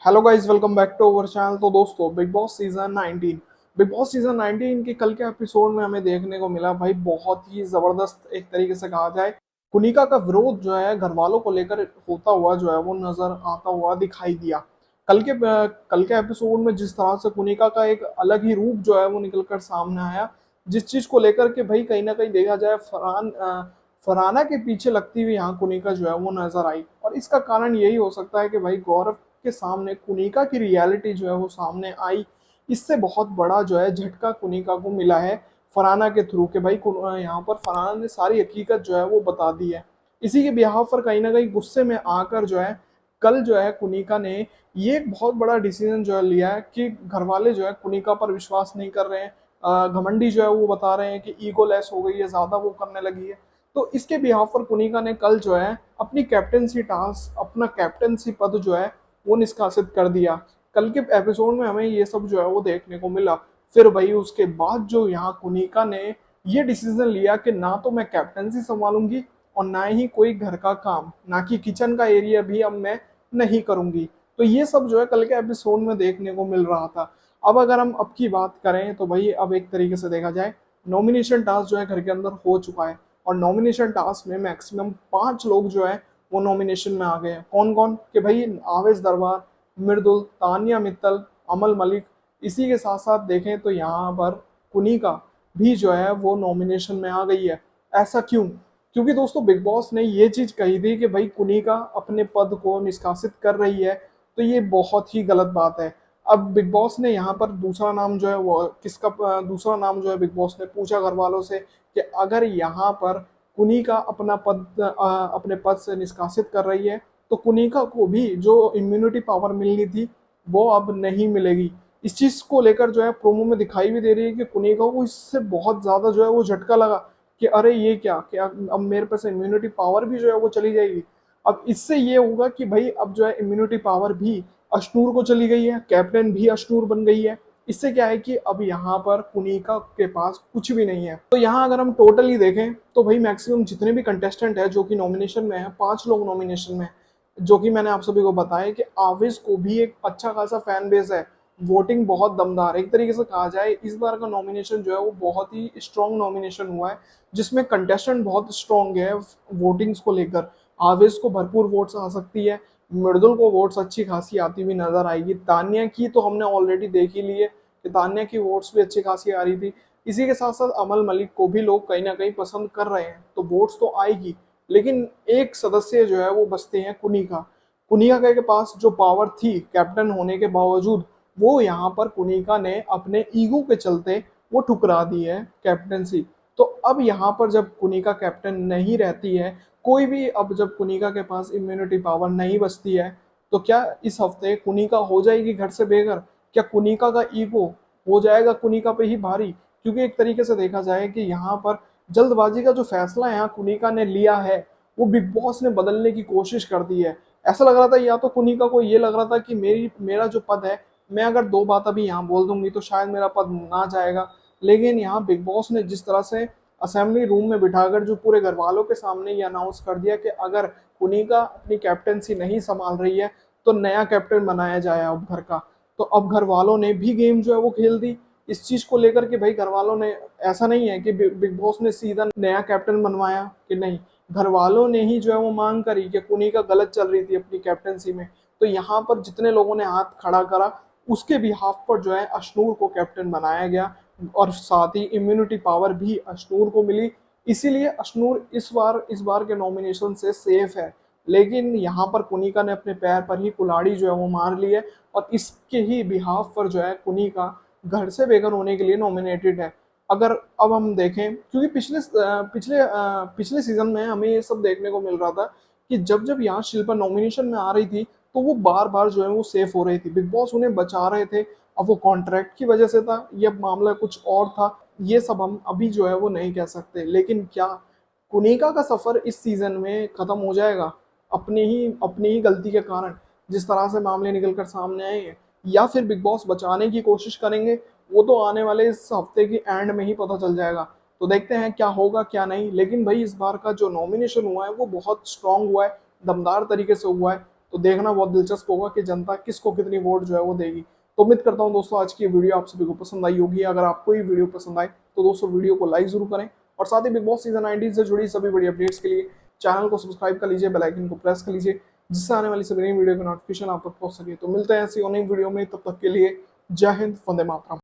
Hello guys, welcome back to our channel. तो दोस्तों, big boss season 19 के कल के एपिसोड में हमें देखने को मिला भाई, बहुत ही जबरदस्त एक तरीके से कहा जाए। कुनिका का विरोध जो है घर वालों को लेकर होता हुआ जो है वो नजर आता हुआ दिखाई दिया। कल के एपिसोड में जिस तरह से कुनिका का एक अलग ही रूप जो है वो निकलकर सामने आया, जिस चीज को लेकर के भाई कहीं ना कहीं देखा जाए फरहाना के पीछे लगती हुई यहाँ कुनिका जो है वो नजर आई। और इसका कारण यही हो सकता है कि भाई गौरव के सामने कुनिका की रियलिटी जो है वो सामने आई। इससे बहुत बड़ा जो है झटका कुनिका को मिला है फरहाना के थ्रू के भाई यहाँ पर फरहाना ने सारी हकीकत जो है वो बता दी है। इसी के बिहाफ पर कहीं ना कहीं गुस्से में आकर जो है कल जो है कुनिका ने ये एक बहुत बड़ा डिसीजन जो है लिया है कि घर वाले जो है कुनिका पर विश्वास नहीं कर रहे हैं। घमंडी जो है वो बता रहे हैं कि ईगो लेस हो गई है, ज्यादा वो करने लगी है। तो इसके बिहाफ पर कुनिका ने कल जो है अपना कैप्टनसी पद जो है वो निष्कासित कर दिया। कल के एपिसोड में हमें ये सब जो है वो देखने को मिला। फिर वही उसके बाद जो यहाँ कुनिका ने ये डिसीजन लिया कि ना तो मैं कैप्टनसी संभालूंगी और ना ही कोई घर का काम, ना कि किचन का एरिया भी अब मैं नहीं करूंगी। तो ये सब जो है कल के एपिसोड में देखने को मिल रहा था। अब अगर हम अब की बात करें तो भाई अब एक तरीके से देखा जाए, नॉमिनेशन टास्क जो है घर के अंदर हो चुका है। और नॉमिनेशन टास्क में मैक्सिमम 5 लोग जो है वो नॉमिनेशन में आ गए हैं। कौन कौन कि भाई आवेश दरबार, मृदुल, तानिया मित्तल, अमल मलिक। इसी के साथ साथ देखें तो यहाँ पर कुनिका भी जो है वो नॉमिनेशन में आ गई है। ऐसा क्यों? क्योंकि दोस्तों बिग बॉस ने ये चीज कही थी कि भाई कुनिका अपने पद को निष्कासित कर रही है। तो ये बहुत ही गलत बात है। अब बिग बॉस ने यहाँ पर दूसरा नाम जो है वो दूसरा नाम जो है बिग बॉस ने पूछा घर वालों से कि अगर यहाँ पर कुनिका अपने पद से निष्कासित कर रही है तो कुनिका को भी जो इम्यूनिटी पावर मिलनी थी वो अब नहीं मिलेगी। इस चीज को लेकर जो है प्रोमो में दिखाई भी दे रही है कि कुनिका को इससे बहुत ज्यादा जो है वो झटका लगा कि अरे ये क्या अब मेरे पास इम्यूनिटी पावर भी जो है वो चली जाएगी। अब इससे ये होगा कि भाई अब जो है इम्यूनिटी पावर भी अश्नूर को चली गई है, कैप्टन भी अश्नूर बन गई है। इससे क्या है कि अब यहाँ पर कुनिका के पास कुछ भी नहीं है। तो यहाँ अगर हम टोटली देखें तो भाई मैक्सिमम जितने भी कंटेस्टेंट है जो कि नॉमिनेशन में है, 5 लोग नॉमिनेशन में है। जो कि मैंने आप सभी को बताया कि आविज को भी एक अच्छा खासा फैन बेस है, वोटिंग बहुत दमदार। एक तरीके से कहा जाए इस बार का नॉमिनेशन जो है वो बहुत ही स्ट्रॉन्ग नॉमिनेशन हुआ है, जिसमें कंटेस्टेंट बहुत स्ट्रॉन्ग है वोटिंग्स को लेकर। आवेश को भरपूर वोट्स आ सकती है, मृदुल को वोट्स अच्छी खासी आती हुई नजर आएगी, तानिया की तो हमने ऑलरेडी देख ही ली है कि तानिया की वोट्स भी अच्छी खासी आ रही थी। इसी के साथ साथ अमल मलिक को भी लोग कहीं ना कहीं पसंद कर रहे हैं, तो वोट्स तो आएगी। लेकिन एक सदस्य जो है वो बचते हैं कुनिका। कुनिका के पास जो पावर थी कैप्टन होने के बावजूद, वो यहाँ पर कुनिका ने अपने ईगो के चलते वो ठुकरा दी है कैप्टनसी। तो अब यहाँ पर जब कुनिका कैप्टन नहीं रहती है, कोई भी अब जब कुनिका के पास इम्यूनिटी पावर नहीं बचती है, तो क्या इस हफ्ते कुनिका हो जाएगी घर से बेघर? क्या कुनिका का ईगो हो जाएगा कुनिका पे ही भारी? क्योंकि एक तरीके से देखा जाए कि यहाँ पर जल्दबाजी का जो फैसला यहाँ कुनिका ने लिया है वो बिग बॉस ने बदलने की कोशिश कर दी है। ऐसा लग रहा था, या तो कुनिका को ये लग रहा था कि मेरा जो पद है, मैं अगर 2 बात अभी यहाँ बोल दूंगी तो शायद मेरा पद ना जाएगा। लेकिन यहाँ बिग बॉस ने जिस तरह से असेंबली रूम में बिठाकर जो पूरे घर वालों के सामने ये अनाउंस कर दिया कि अगर कुनिका अपनी कैप्टनसी नहीं संभाल रही है तो नया कैप्टन बनाया जाए अब घर का। तो अब घर वालों ने भी गेम जो है वो खेल दी इस चीज को लेकर के। भाई घर वालों ने, ऐसा नहीं है कि बिग बॉस ने सीधा नया कैप्टन बनवाया कि नहीं, घर वालों ने ही जो है वो मांग करी कि कुनिका गलत चल रही थी अपनी कैप्टनसी में। तो यहाँ पर जितने लोगों ने हाथ खड़ा करा उसके बिहाफ पर जो है अशनूर को कैप्टन बनाया गया, और साथ ही इम्यूनिटी पावर भी अशनूर को मिली। इसीलिए अशनूर इस बार के नॉमिनेशन से सेफ है। लेकिन यहाँ पर कुनिका ने अपने पैर पर ही कुल्हाड़ी जो है वो मार ली है, और इसके ही बिहाफ पर जो है कुनिका घर से बेघर होने के लिए नॉमिनेटेड है। अगर अब हम देखें, क्योंकि पिछले सीजन में हमें ये सब देखने को मिल रहा था कि जब जब यहाँ शिल्पा नॉमिनेशन में आ रही थी तो वो बार बार जो है वो सेफ हो रही थी, बिग बॉस उन्हें बचा रहे थे। अब वो कॉन्ट्रैक्ट की वजह से था या मामला कुछ और था, ये सब हम अभी जो है वो नहीं कह सकते। लेकिन क्या कुनिका का सफर इस सीजन में खत्म हो जाएगा अपनी ही गलती के कारण, जिस तरह से मामले निकल कर सामने आए हैं? या फिर बिग बॉस बचाने की कोशिश करेंगे? वो तो आने वाले इस हफ्ते की एंड में ही पता चल जाएगा। तो देखते हैं क्या होगा क्या नहीं। लेकिन भाई इस बार का जो नॉमिनेशन हुआ है वो बहुत स्ट्रांग हुआ है, दमदार तरीके से हुआ है। तो देखना बहुत दिलचस्प होगा कि जनता किसको कितनी वोट जो है वो देगी। तो उम्मीद करता हूँ दोस्तों आज की वीडियो आप सभी को पसंद आई होगी। अगर आपको ये वीडियो पसंद आए तो दोस्तों वीडियो को लाइक जरूर करें, और साथ ही बिग बॉस सीजन 19 से जुड़ी सभी बड़ी अपडेट्स के लिए चैनल को सब्सक्राइब कर लीजिए, बेल आइकन को प्रेस कर लीजिए, जिससे आने वाली सभी नई वीडियो की नोटिफिकेशन आप तक पहुंच सके। तो मिलते हैं ऐसी और नई वीडियो में, तब तक के लिए जय हिंद, वंदे मातरम।